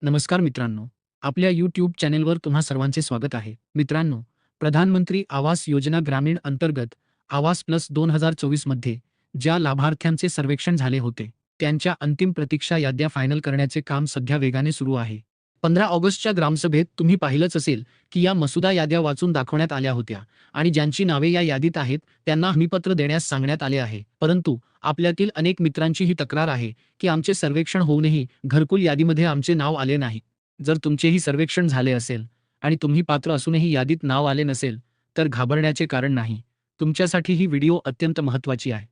नमस्कार मित्रांनो, आपल्या YouTube चॅनेलवर तुम्हा सर्वांचे स्वागत आहे. मित्रांनो, प्रधानमंत्री आवास योजना ग्रामीण अंतर्गत आवास प्लस 2024 मध्ये ज्या लाभार्थ्यांचे सर्वेक्षण झाले होते, त्यांच्या अंतिम प्रतीक्षा याद्या फायनल करण्याचे काम सध्या वेगाने सुरू आहे. 15 ऑगस्टच्या ग्रामसभेत तुम्ही पाहिलंच असेल की या मसुदा याद्या वाचून दाखवण्यात आल्या होत्या आणि ज्यांची नावे या यादीत आहेत त्यांना हमीपत्र देण्यास सांगण्यात आले आहे. परंतु आपल्यातील अनेक मित्रांची ही तक्रार आहे की आमचे सर्वेक्षण होऊनही घरकुल यादीमध्ये आमचे नाव आले नाही. जर तुमचेही सर्वेक्षण झाले असेल आणि तुम्ही पात्र असूनही यादीत नाव आले नसेल, तर घाबरण्याचे कारण नाही. तुमच्यासाठी ही व्हिडिओ अत्यंत महत्त्वाची आहे.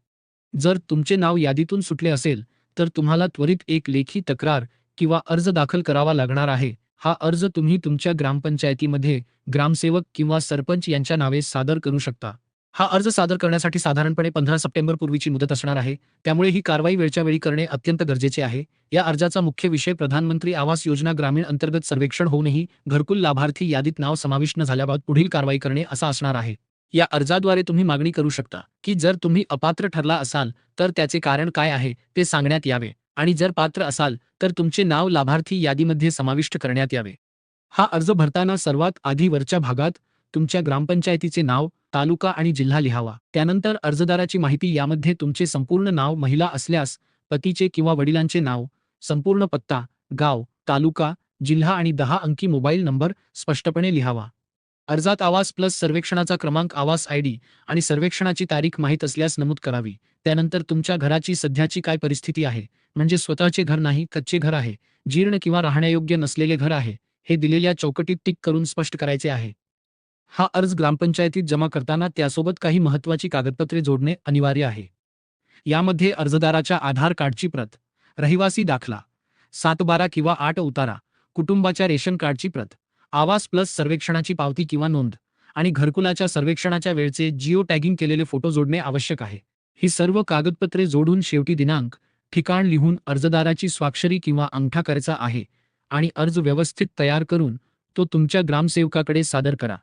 जर तुमचे नाव यादीतून सुटले असेल, तर तुम्हाला त्वरित एक लेखी तक्रार किंवा अर्ज दाखल करावा लागणार आहे. हा अर्ज तुम्ही तुमच्या ग्रामपंचायतीमध्ये ग्रामसेवक किंवा सरपंच यांच्या नावे सादर करू शकता. हा अर्ज सादर करण्यासाठी साधारणपणे 15 सप्टेंबर पूर्वीची मुदत असणार आहे. त्यामुळे ही कारवाई वेळच्या वेळी करणे अत्यंत गरजेचे आहे. या अर्जाचा मुख्य विषय प्रधानमंत्री आवास योजना ग्रामीण अंतर्गत सर्वेक्षण होऊनही घरकुल लाभार्थी यादीत नाव समाविष्ट न झाल्याबाबत पुढील कारवाई करणे असा असणार आहे. या अर्जाद्वारे तुम्ही मागणी करू शकता की जर तुम्ही अपात्र ठरला असाल तर त्याचे कारण काय आहे ते सांगण्यात यावे आणि जर पात्र असाल तर तुमचे नाव लाभार्थी यादीमध्ये समाविष्ट करण्यात यावे. हा अर्ज भरताना सर्वात आधी वरच्या भागात तुमच्या ग्रामपंचायतीचे नाव, तालुका आणि जिल्हा लिहावा. त्यानंतर अर्जदाराची माहिती, यामध्ये तुमचे संपूर्ण नाव, महिला असल्यास पतीचे किंवा वडिलांचे नाव, संपूर्ण पत्ता, गाव, तालुका, जिल्हा आणि 10 अंकी मोबाईल नंबर स्पष्टपणे लिहावा. अर्जात आवास प्लस सर्वेक्षणाचा क्रमांक, आवास आयडी आणि सर्वेक्षणाची तारीख माहीत असल्यास नमूद करावी. त्यानंतर तुमच्या घराची सध्याची काय परिस्थिती आहे, म्हणजे स्वतःचे घर नाही, कच्चे घर आहे, जीर्ण किंवा राहण्यायोग्य नसलेले घर आहे, हे दिलेल्या चौकटीत टिक करून स्पष्ट करायचे आहे. हा अर्ज ग्रामपंचायतीत जमा करताना त्यासोबत काही महत्त्वाची कागदपत्रे जोडणे अनिवार्य आहे. यामध्ये अर्जदाराच्या आधार कार्डची प्रत, रहिवासी दाखला, 7/12 किंवा 8 उतारा, कुटुंबाच्या रेशन कार्डची प्रत, आवास प्लस सर्वेक्षणाची पावती किंवा नोंद आणि घरकुलाच्या सर्वेक्षणाच्या वेळचे जिओ टॅगिंग केलेले फोटो जोडणे आवश्यक आहे. ही सर्व कागदपत्रे जोडून शेवटी दिनांक, ठिकाण लिहून अर्जदाराची स्वाक्षरी किंवा अंगठा करायचा आहे आणि अर्ज व्यवस्थित तयार करून तो तुमच्या ग्रामसेवकाकडे सादर करा.